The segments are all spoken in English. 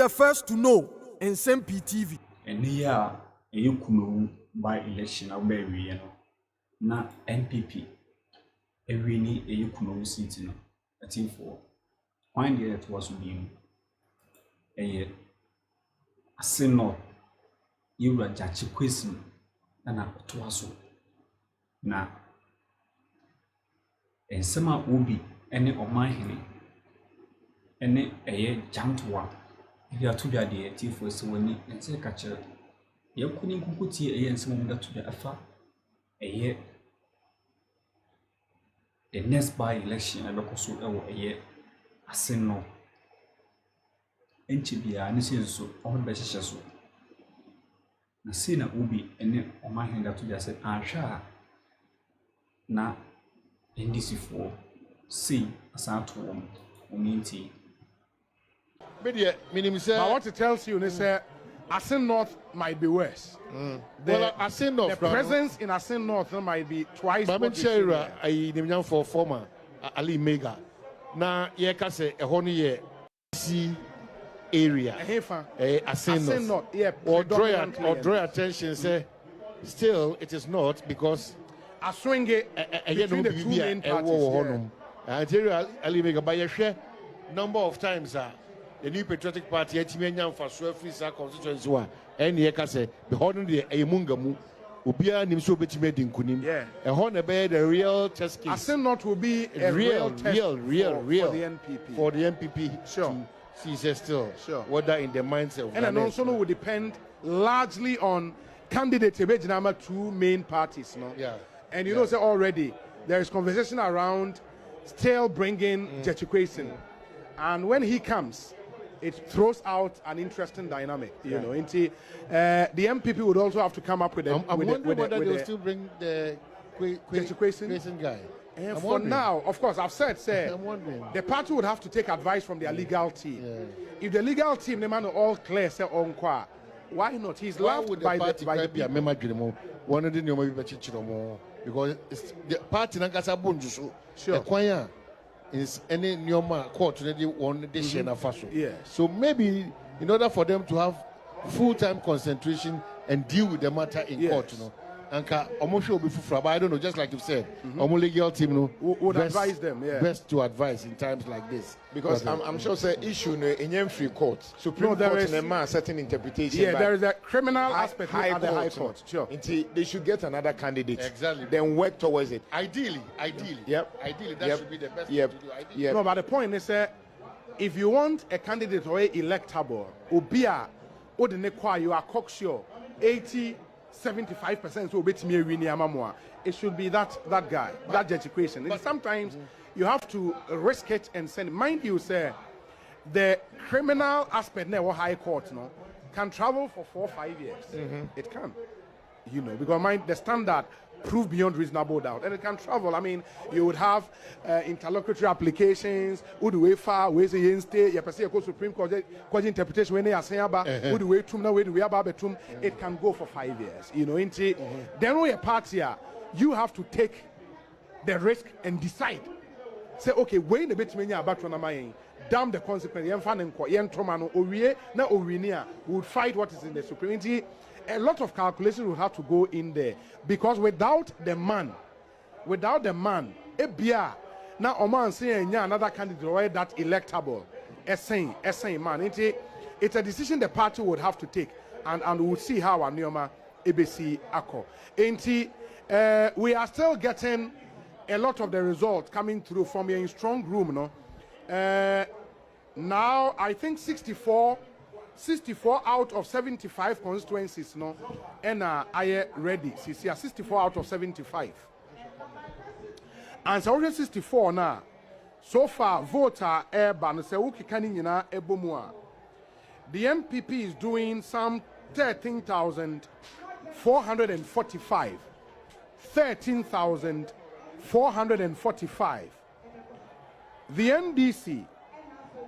the first to know Nsem-Pii TV. And here, you come by election of Berry, na NPP. Every ni a you come seat in a team for 1 year it was being a year. Assin North, you were judge question and a toaso. Na and some will be any Omanhene, any a year jumped one. You are to be a dear tea for so many and say catcher. You couldn't put here and some that to the affair a year. The next by election and local so a year. Assin North. Enchibia and so on the so. Nasina will be any Omanhene that to just said, Ansha. Na NDC for see as I told community. But what it tells you is that Assin North might be worse. Assin North, the presence in Assin North might be twice. But I'm sure I for former Ali Mega. Now, you can say a whole year see area. Assin North, yeah. Or draw attention. Say, still, it is not because. I swing it between the two main parties. Nigeria Ali Mega by a share number of times. The New Patriotic Party, Etimian for Swefrisa constituency, and Yakase, the Horn the Amungamu, Ubia Nimso Betimid in Kunim, a Horn bed, a real test case. Assin North will be a real for the NPP. For the NPP, sure. See, still, sure. Whether in the mindset of and also will depend largely on candidates, two main parties, no? Yeah. And you know, say already, there is conversation around still bringing Jechukwuesin. And when he comes, it throws out an interesting dynamic, you know. Into the MPP would also have to come up with a. I'm wondering whether they'll still bring the Jechukwuesin guy. And for now, of course, I've said, the party would have to take advice from their legal team. Yeah. If the legal team, the man all clear, say on qua, why not? He's loved by the people. One of the new because the party Nankasa Bunjusu, sure. Is any Nyoma court already won this year faso. Yes. So maybe in order for them to have full-time concentration and deal with the matter in court, you know, and Omosho will be but I don't know, just like you said, Omo legal team, you know, would advise them, best to advise in times like this. Because I'm sure say issue in free court. Supreme Court in a man certain interpretation. Yeah, there is a criminal aspect at the High Court. Sure. They should get another candidate. Exactly. Then work towards it. Ideally. Yep. Ideally, that should be the best thing to do. Ideally. Yep. No, but the point is if you want a candidate or a electable, Ubia, you are cocksure, 80-75% will bet me win Yamamwa. It should be that guy, that Jechukwuesin. But sometimes you have to risk it and send. Mind you, say the criminal aspect never High Court can travel for 4 or 5 years. It can, you know, because the standard prove beyond reasonable doubt, and it can travel. I mean, you would have interlocutory applications. Would we far? Where's the stay? You perceive a Supreme Court interpretation when they are saying about would we tum now? Where do we about betum? It can go for 5 years. You know, into then when a party, you have to take the risk and decide. Say, okay, when the bit many about one damn the consequence. Yen fan and yen tromano owie na owinia would fight what is in the Supreme Court. A lot of calculation will have to go in there because without the man, ebia now Oman saying another candidate that electable, essaying man. It's a decision the party would have to take, and we'll see how Anioma ABC Ako. We are still getting a lot of the results coming through from your strong room, no. Now I think 64 out of 75 constituencies, no, and I ready. See, 64 out of 75. And so 64 now. So far, voter urban say who can ebomua. The MPP is doing some 13,445. 13,445. The NDC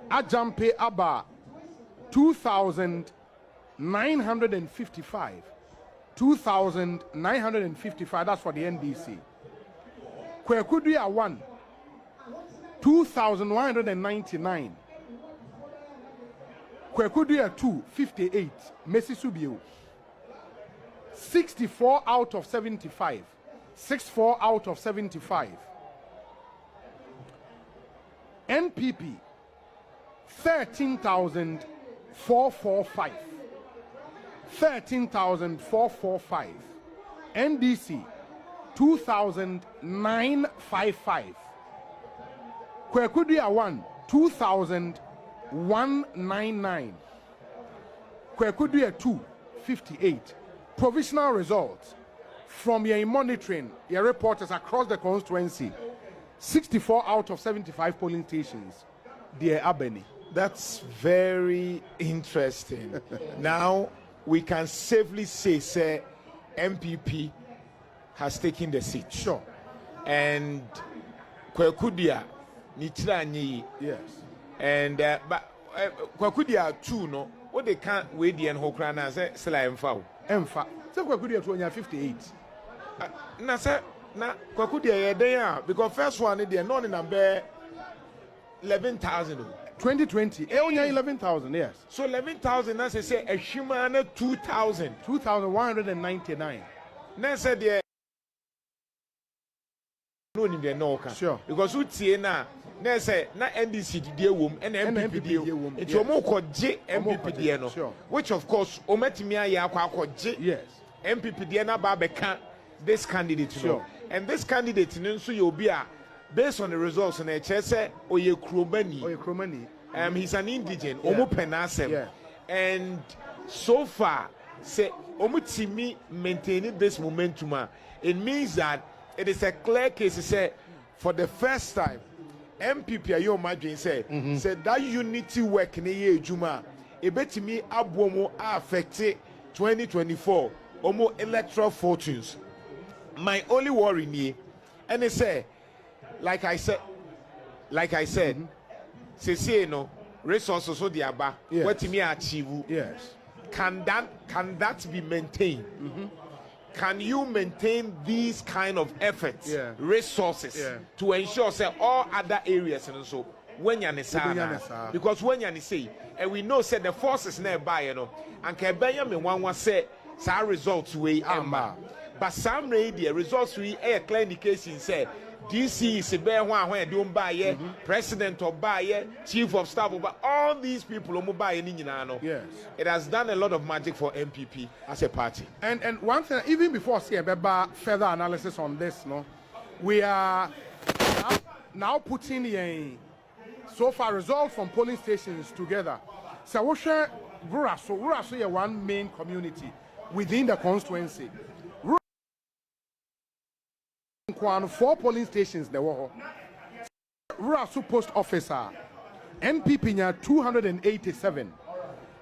Ajampe Aba 2,955. 2,955, that's for the NDC. Kwekudria 1, 2,199. Kwekudua 2, 58. Messi Subio. 64 out of 75. 64 out of 75. NPP 13,445. 13,445. NDC 2,955. Kwekudua 1 2,199. Kwekudua 2 58. Provisional results from your monitoring, your reporters across the constituency. 64 out of 75 polling stations, dear Abeni. That's very interesting. Now we can safely say, MPP has taken the seat. Sure. And Kwekudua Nitra Nyi. Yes. And but Kwekudua 2 no, what they can't wait the Hokrana say Sela Emfa. So Kwekudua 2 58. Na say na Kwekudua ye there because first one they are not in number 11,000. 2020. Only 11,000, yes. So 11,000 na say a human 2,000. 2,199. Na say the no in the no sure. Because who tie na say na NDC die wom and MPP die wom. It's omo ko J MPP die no. Which of course ometimi aye akwa J. Yes. MPP die na ba beka this candidate sure. No. And this candidate nso you be a based on the results na say oye kromani. He's an indigent, omo penasem. Yeah. And so far say omo timi maintaining this momentum, it means that it is a clear case. Say for the first time, MPP ayo imagine say that unity work in ye juma. Ebetimi abomo affect 2024 omo electoral fortunes. My only worry ni, and they say, like I said, say no resources so the aba. What me achieve? Yes. Can that be maintained? Can you maintain these kind of efforts, resources, to ensure say all other areas and so when you're because when you're say and we know say the forces nearby, you know, and Kebenya me one say some results we amba, but some radio results we a clear indication say DC is a bear one when don't buy president or buy chief of staff, but all these people who buy any. Yes, it has done a lot of magic for MPP as a party. And one thing, even before seeing further analysis on this, no, we are now putting a so far results from polling stations together. So we share Ruraso is one main community within the constituency. 4 polling stations there were. Ruraso post officer, NPP nya 287,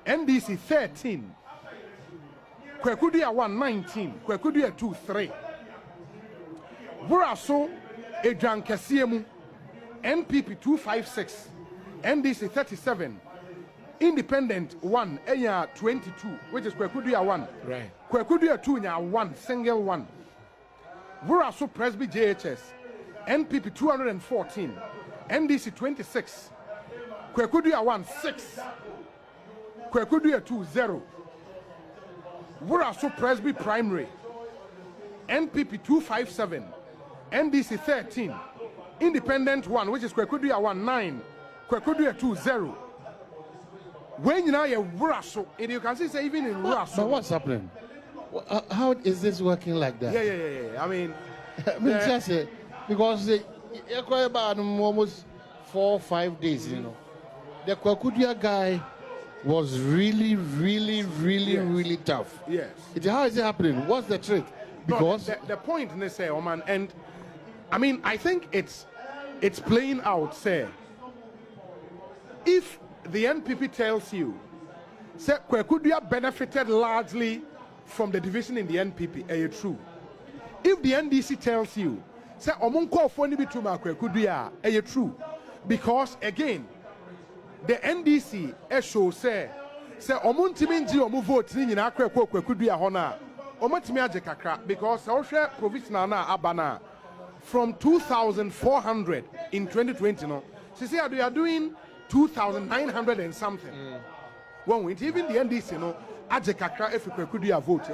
NDC 13, Kwekudua 1 19, Kwekudua 2 3. Ruraso Asiedu Nketiah NPP 256, NDC 37, Independent 1 enya 22, which is Kwekudua 1. Right. Kwekudua 2 nya 1 single 1. Ruraso Presby JHS, NPP 214, NDC 26, Kwekudua 1 6, Kwekudua 2 0. Ruraso Presby Primary, NPP 257, NDC 13, Independent 1, which is Kwekudua 1 9, Kwekudua 2 0. When you know you're Ruraso, and you can see say even in Ruraso. But what's happening? How is this working like that? Yeah. I mean, just because you're about almost 4 or 5 days, you know. The Kwekudua guy was really tough. Yes. How is it happening? What's the trick? Because the point in say, Oman, and I mean, I think it's playing out. Say, if the NPP tells you, say Kwekudua benefited largely from the division in the NPP, true. If the NDC tells you, say omunko foni bituma Kwekudua, true, because again, the NDC show say omuntimi nji omu vote ni nyina Kwekudua hona, omutimi aje kakra because oshe provisional na abana from 2,400 in 2020 no. See, they are doing 2,900 and something. One win. Even the NDC, no, aje kakra if you could do a vote,